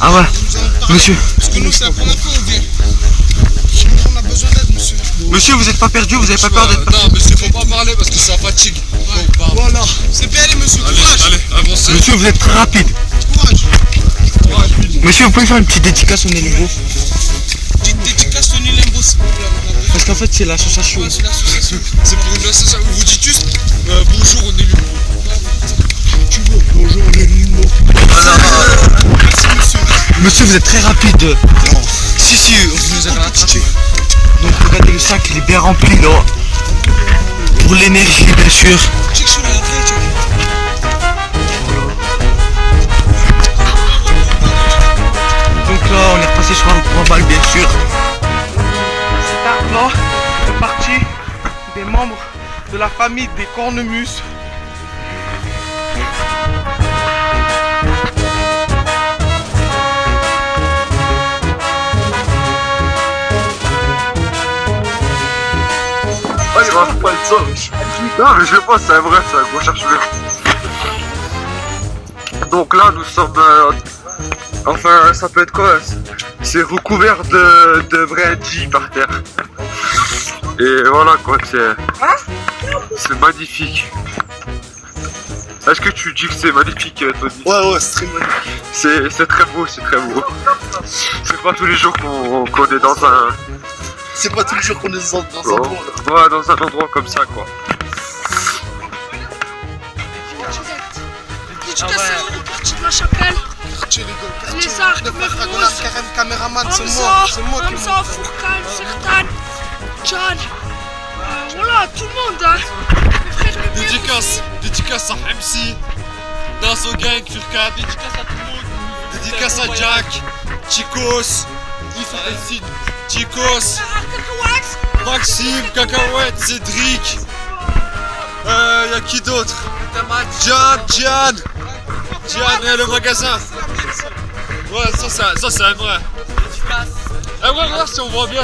Ah ouais, monsieur. Parce que nous, c'est la première fois qu'on vient. On a besoin d'aide, monsieur. Monsieur, vous êtes pas perdu, vous avez pas peur d'être... Non, monsieur, faut pas parler parce que ça fatigue. Voilà. C'est bien allez, monsieur. Courage. Allez, avancez. Monsieur, vous êtes très rapide. Courage. Monsieur, vous pouvez faire une petite dédicace au Nélimbo? Petite dédicace au Nélimbo, s'il vous plaît. Parce qu'en fait, c'est l'association. Ouais, c'est l'association. C'est pour une association. Vous dites juste bonjour au Nélimbo. Tu vois, bonjour au Nélimbo. Merci, monsieur. Monsieur, vous êtes très rapide. Si, vous nous avez rattrapé. Donc regardez le sac, il est bien rempli là. Pour l'énergie, bien sûr. Check sur la tête, tu vois. Donc là, on est repassé sur un grand bal, bien sûr. Cet arbre-là fait partie des membres de la famille des cornemuses. Ah, il marche pas de ça. Non, mais je sais pas, c'est vrai, ça, qu'on cherche bien. Donc là, nous sommes. Enfin, ça peut être quoi? C'est recouvert de brindilles par terre. Et voilà quoi, c'est magnifique. Est-ce que tu dis que c'est magnifique, Tony? Ouais, c'est très magnifique. C'est très beau, c'est très beau. C'est pas tous les jours qu'on est dans un. C'est pas tous les jours qu'on est dans un endroit là. Ouais, dans un endroit comme ça quoi. Dédicace au quartier de la Chapelle, les arcs, Mermoz, Caméraman, c'est moi qui Hamza, Fourkan, Sertan, Can, voilà, tout le monde, hein. Mes frères, mes pères aussi. Dédicace à MC, Naso Gang, Furka, dédicace à tout le monde. Dédicace à Jack, Chicos, Chicos, Maxime, Cacahuète, Cédric. Y'a qui d'autre? Diane, et le magasin. Ouais, ça c'est un vrai. Un vrai, regarde si on voit bien.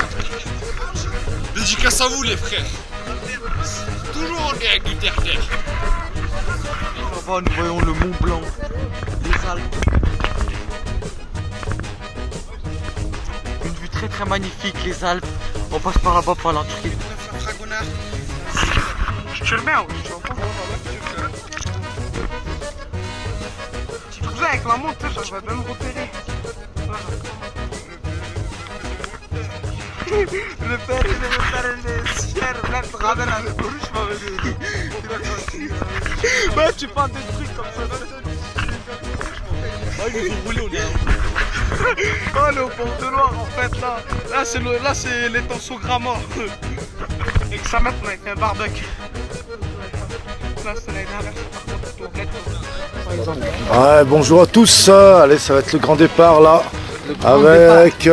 Dédicace à vous les frères. Toujours en lien avec du terre-terre. Là-bas, nous voyons le Mont Blanc, les Alpes. Une vue très très magnifique, les Alpes. On passe par là-bas par la Turquie. Je te remets, oui, tu entends? Petit cousin avec la montre, ça va bien me repérer. Le père, il même te ramène avec le ruche, ouais, tu parles des trucs comme ça. Oh, il est roulé, on est là. Oh, le bord de Loire, en fait, là. Là, c'est l'étang Gramma. Et que ça maintenant, il fait un barbecue. Là, c'est l'année dernière. Ouais, bonjour à tous, allez, ça va être le grand départ là, avec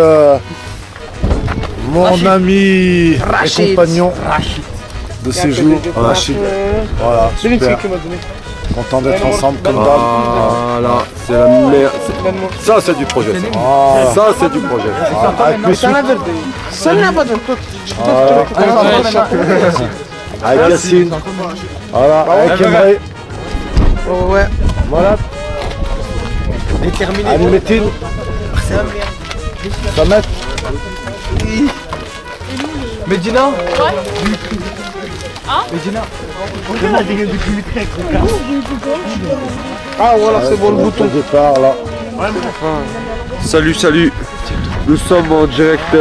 mon ami et compagnon de séjour, Rachid. Voilà, super. Content d'être ensemble comme d'hab. Voilà, c'est la meilleure. Ça, c'est du projet. Ça, c'est du projet. Avec Messi. Avec Yassine. Voilà, avec Emre. Ouais. Voilà. Déterminé. Ali Metin. Samet. Medina. Medina. Ah voilà, c'est bon le bouton. Départ là. Salut. Nous sommes en direct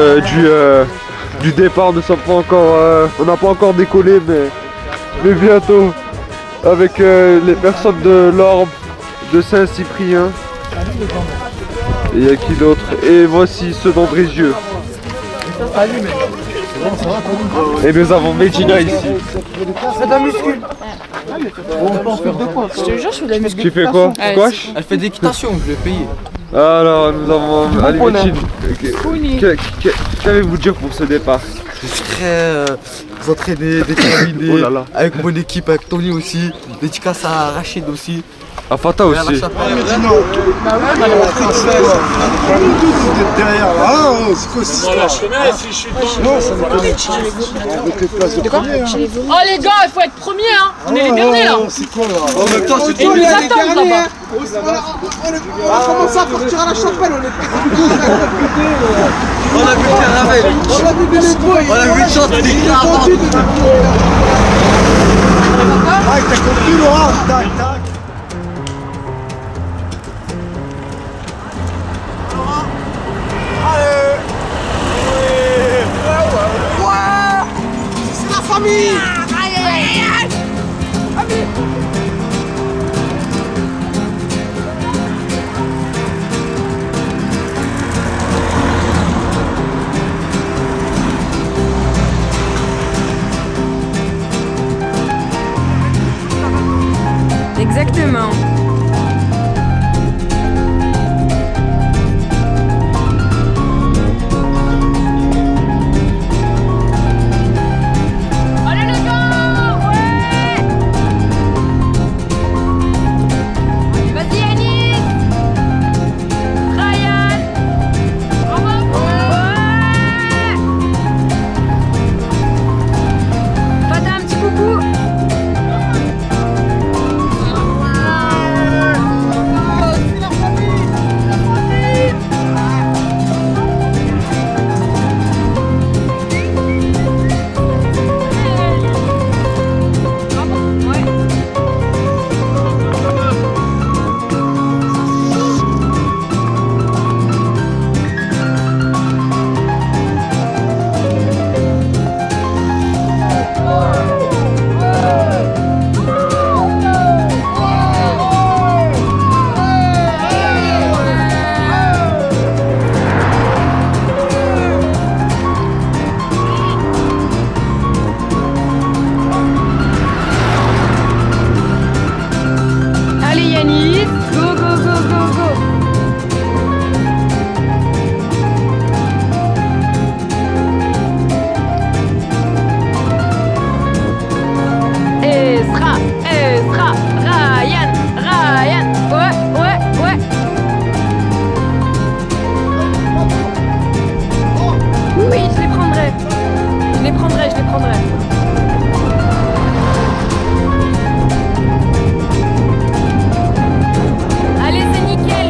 du départ. Nous sommes pas encore. On n'a pas encore décollé, mais bientôt. Avec les personnes de l'Orbe, de Saint-Cyprien. Et y a qui d'autre? Et voici ceux d'Andrézieux. Et nous avons Medina ici. C'est de la muscu. Je te jure, je fais de la muscu. Tu fais quoi? Squash? Elle fait de l'équitation, je l'ai payé. Alors nous avons Ali Medina. Qu'avez-vous dire pour ce départ? Je suis très entraîné, déterminé. Oh là là. Avec mon équipe, avec Tony aussi. Dédicace à Rachid aussi. Ah, Fata aussi. Mais dis non. Derrière là. Ah, c'est quoi cette histoire? Non, ça me connaît. Avec les places de premier. Oh les gars, il faut être premier, hein. On est les derniers là. C'est quoi là? En même temps, c'est Et ils nous attendent là-bas. On va commencer à partir à la chapelle, on On a vu le caravelle. On a vu le chant de Ah, t'as compris Laurent? Tac, tac. C'est la famille. Exactement. Allez les gars, ouais. Vas-y Yanis. Ryan. Bravo. Ouais. Fata, un petit coucou. Allez Yanis, go go go go go. Ezra, Ryan, ouais. Oui, je les prendrai. Allez, c'est nickel.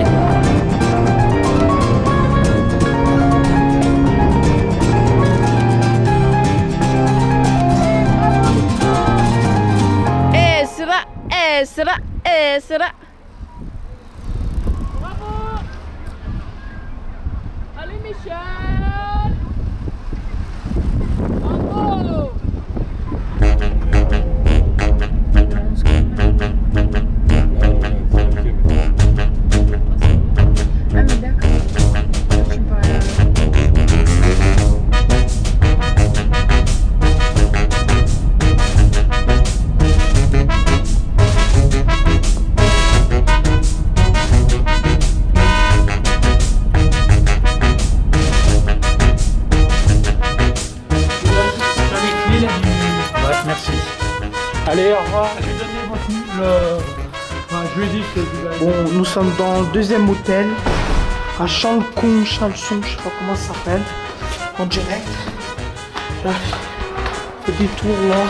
Ezra. Bravo. Allez Michel. Bravo. Ah mais d'accord. Je suis pas... Merci. Allez, au revoir. Je vais donner je lui ai dit que Bon, nous sommes dans le deuxième hôtel à Chalson, je sais pas comment ça s'appelle, en direct. Là, petit tour là.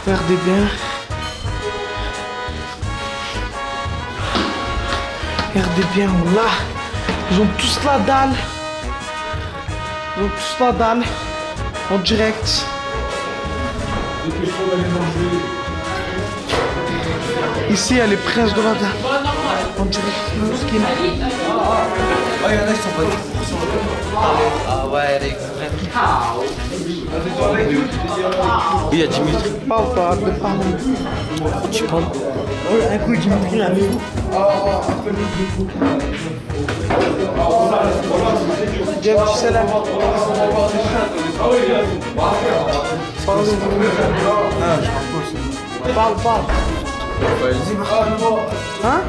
Regardez bien. Regardez bien, là. Ils ont tous la dalle. En direct. Ici, elle est presque de la dalle. En direct. Il y a Dimitri. Parle pas, ne parle pas. Tu parles. Un coup, Dimitri, la maison. Jeff, tu sais là. Parle. Hein?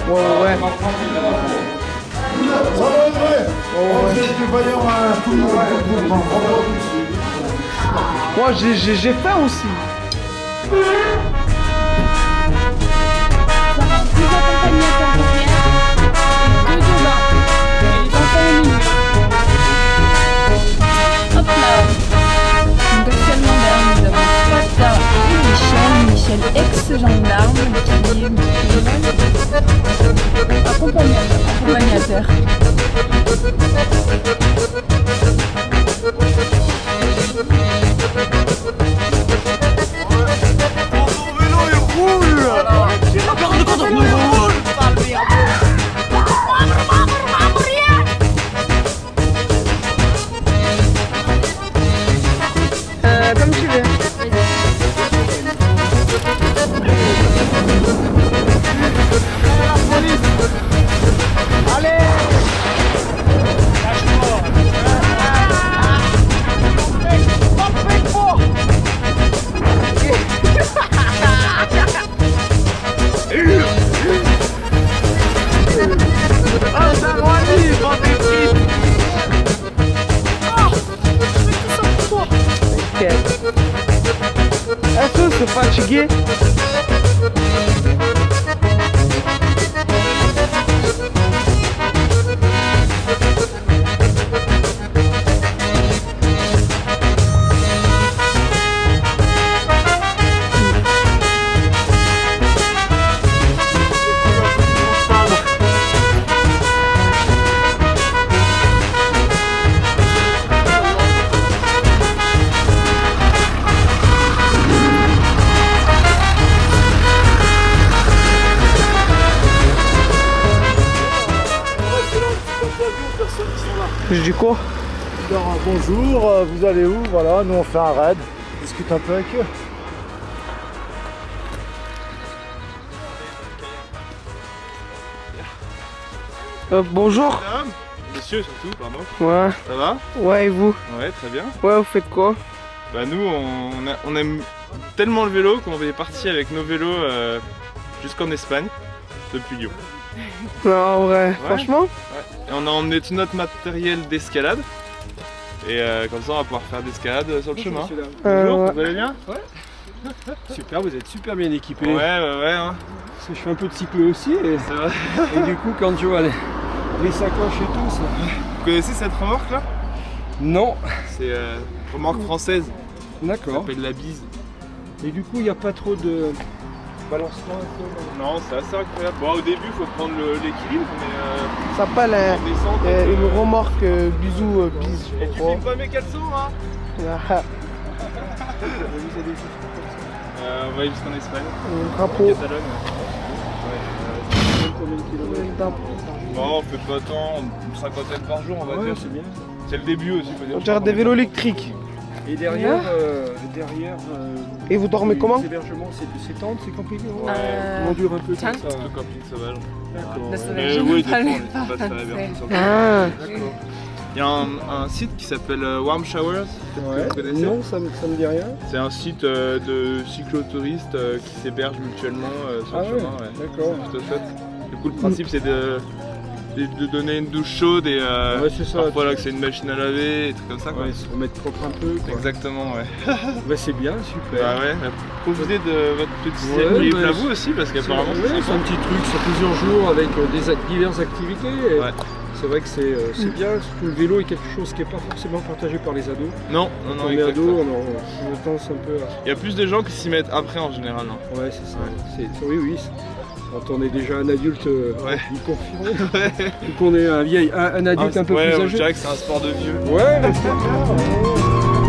Ouais. Vous êtes vaillant à tout le monde. Moi j'ai faim aussi. Deux accompagnateurs derrière et deux devant. Et les enfants au milieu. Hop là. Donc actuellement derrière nous avons Fata et Michel. Michel ex-gendarme qui est accompagnateur. Comme tu veux. Est-ce que c'est fatigué? Je dis quoi? Bonjour, vous allez où? Voilà, nous on fait un raid. On discute un peu avec eux. Bonjour. Monsieur surtout, pardon. Ouais. Ça va? Ouais, et vous? Ouais, très bien. Ouais, vous faites quoi? Bah nous, on aime tellement le vélo qu'on est parti avec nos vélos jusqu'en Espagne, depuis Lyon. Non, en vrai, Ouais. franchement? Et on a emmené tout notre matériel d'escalade. Et comme ça, on va pouvoir faire d'escalade sur le chemin. Ouais. Vous allez bien? Super, vous êtes super bien équipés. Ouais, hein. Parce que je fais un peu de cyclo aussi. Et C'est vrai. du coup, quand tu vois les sacoches et tout, ça. Vous connaissez cette remorque là? Non, C'est remorque française. Ça d'accord. s'appelle la bise. Et du coup, il n'y a pas trop de balancement et tout. Non, c'est assez incroyable. Bon, au début, il faut prendre l'équilibre, mais Ça s'appelle en descente. une remorque bisou bise, Et je tu crois. filmes pas mes caleçons, hein? Ah, On va aller jusqu'en Espagne, un drapeau. Catalogne. Bon, on fait pas tant, une cinquantaine par jour, on va dire. c'est bien. C'est le début aussi, faut dire. On dirait des vélos électriques. Et derrière, Et vous dormez comment? les hébergements, c'est tentes, c'est camping. Ouais. On dure un peu comme tente. ça. Le camping sauvage. D'accord. Mais Je oui, ne des parle fois, pas on passe à la français. version sur le- Ah, D'accord. Il y a un site qui s'appelle Warm Showers, peut-être que vous connaissez. Non, ça me dit rien. C'est un site de cyclotouristes qui s'hébergent mutuellement sur Ah le ouais, chemin. Ouais. d'accord. C'est plutôt chouette. Du coup, le principe, c'est de donner une douche chaude et Ouais, c'est ça. parfois là que c'est une machine à laver et trucs comme ça. Quoi. Ouais, se remettre propre un peu. Quoi. Exactement, ouais. Ouais, c'est bien, super. Bah ouais, profitez de votre petit Ouais, équilibre bah, à vous aussi parce qu'apparemment Ouais, c'est un petit truc sur plusieurs jours avec diverses activités. Et Ouais. C'est vrai que c'est bien, surtout le vélo est quelque chose qui n'est pas forcément partagé par les ados. Non, Quand on est ado, exactement. on a tendance un peu à... Il y a plus de gens qui s'y mettent après en général. Non Ouais, c'est ça. Oui. Quand on est déjà un adulte Ouais. confirmé, Ouais. ou qu'on est un adulte un peu ouais, plus je âgé. dirais que c'est un sport de vieux. Ouais, mais c'est bien.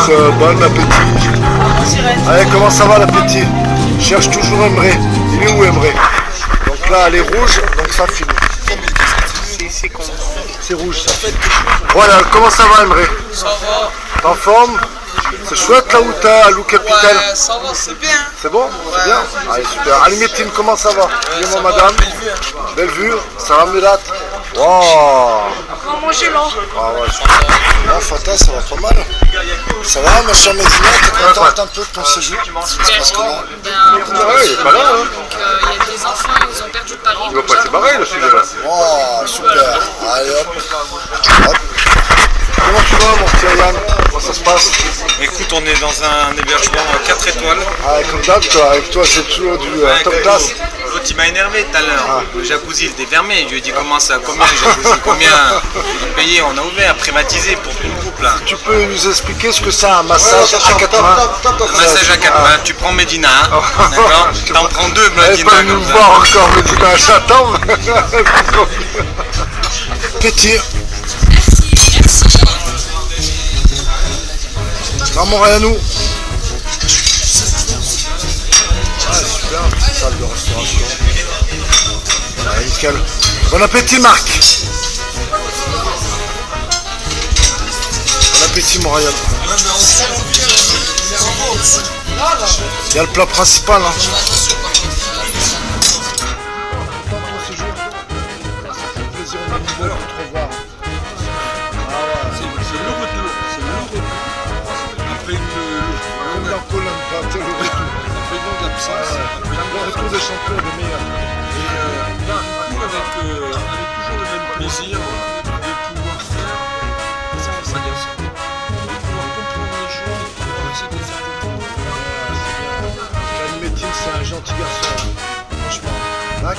tous, bon appétit. Allez, comment ça va l'appétit? Je cherche toujours Emre. Il est où Emre? Donc là, elle est rouge, donc ça finit. C'est rouge ça. Voilà, comment ça va Emre? Ça va. T'es en forme? C'est chouette là où t'es à Lou Capital? Ouais, ça va, c'est bien. C'est bon? C'est bien? Allez, super. Alimétine, comment ça va? Dis-moi madame. Belle vue. Ça va Mulat? Wow. On va manger là. Ah ouais, super. Ah, Fata, ça va pas mal. Ça va, ma chère Médina? T'es contente un peu de ton séjour? Ça se passe comment? Ouais, il est pas là, hein. Il y a des enfants, ils ont perdu Paris. Il va pas se barrer le sujet là. Oh, super. Allez hop. Hop. Comment tu vas mon petit Yann? Comment ça se passe? Écoute, on est dans un hébergement 4 étoiles. Ah, comme d'hab, toi, avec toi c'est toujours du top class. L'autre il m'a énervé tout à l'heure. Ah. Le jacuzzi il était fermé. Je lui ai dit comment ça, combien le jacuzzi, combien il payait. On a ouvert, privatisé pour tout le groupe là. Tu peux nous expliquer ce que c'est un massage à 4 mains? Un massage à 4 mains, tu prends Medina, hein, d'accord? T'en prends 2 Elle est Medina pas venue comme me ça. voir encore, Médina, j'attends. Petit. Maman, rien à nous. Ah, super, petite salle de restauration. Ouais, nickel. Bon appétit, Marc. Bon appétit, Montréal. Il y a le plat principal. Hein. Le retour des champions est le meilleur. Et là, du coup, avec toujours le même plaisir de pouvoir faire, ça dire ça, de pouvoir comprendre les choses et de pouvoir essayer de les faire comprendre. Kalimetin, c'est un gentil garçon. Franchement. Mac,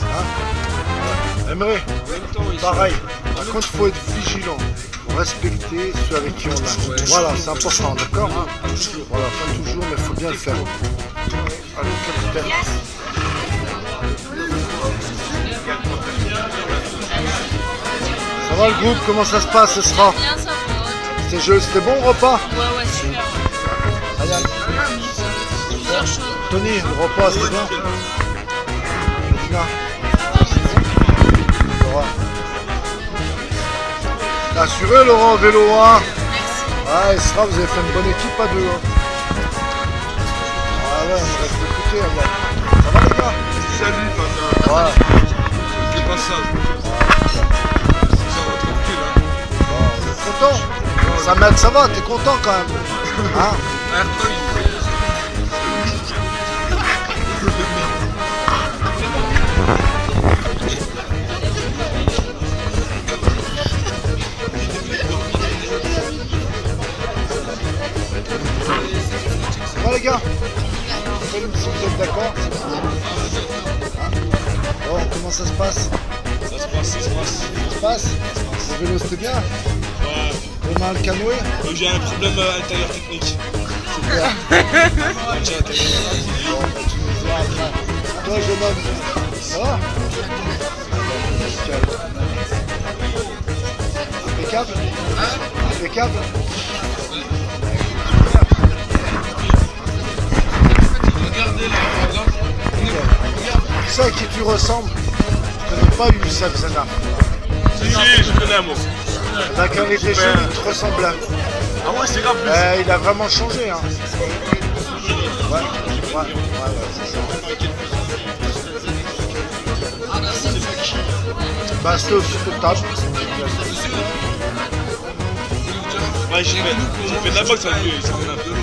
hein? Ouais. Emre, En même temps, ils pareil. Par contre, il faut être vigilant. Respecter ceux avec qui on a. Voilà, c'est important, d'accord? Voilà, pas toujours, mais il faut bien le faire. Allez, capitaine. Ça va le groupe? Comment ça se passe ce soir? Bien, ça va. C'était bon le repas? Ouais, super. Ayan. Plusieurs choses. Tony, le repas c'était bien? Medina. Laurent. T'as assuré Laurent vélo hein? Ah, et sera, vous avez fait une bonne équipe à deux. Hein. Ah ouais, on reste écouter. Ça va les gars? Salut, Fata. Ouais. C'est pas ça. Ça va tranquille, hein. Bon, on est content. Ça m'aide, ça va, t'es content quand même. Hein? Ça va les gars? Faites-le si vous êtes d'accord. Hein? Bon, comment ça se passe? Ça se passe. Ça se passe? Le vélo c'était bien? Ouais. Demain le canoë? J'ai un problème intérieur technique. C'est bien. J'ai un téléphone. Bon, bah, tu nous diras après. Toi jeune homme, ça va? Nickel. Impeccable? Impeccable? Regardez là, par exemple. Tu sais à qui tu ressembles? Je connais pas Youssef Zena. Si, je connais moi. Là, quand il était jeune, il te ressemblait. Ah ouais, c'est grave plus. Il a vraiment changé. Hein. Ouais, c'est ça. Bah, c'était au spectacle. Ouais, j'ai fait de la boxe avec lui, c'est mon avis.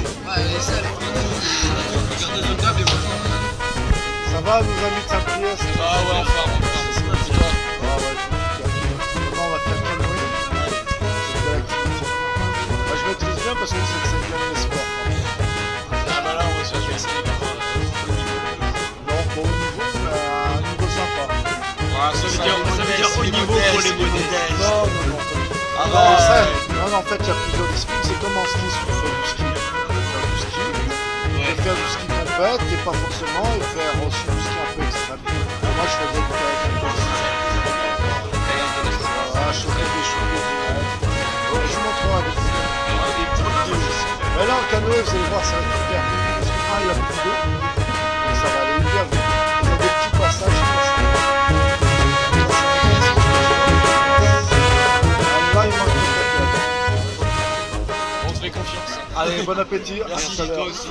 Ça va, nos amis de Saint-Priest? Ah ouais, enfin. Ah ouais, maintenant on va faire canoë. C'est de l'activité. Moi je maîtrise bien parce que c'est bien les sports. Ah bah là, on va se faire casser. Non, pas au niveau, mais à un niveau sympa. Ça veut dire haut niveau pour les modèles. Non. Ah Non, en fait, il y a plusieurs disciplines. C'est comme en ski, si tu fais du ski. Faire du ski compète et pas forcément et faire aussi du ski un peu extrême. Moi je faisais du kayak. Voilà, je faisais des choses. Je vous montrerai des vidéos aussi. continuer, vous allez voir, ça va être super. Parce que il y a beaucoup d'eau, donc ça va aller hyper vite. Il y a des petits passages comme ça. Là, il manque de On te fait confiance. Allez, bon appétit. Merci, À tout à l'heure. toi aussi.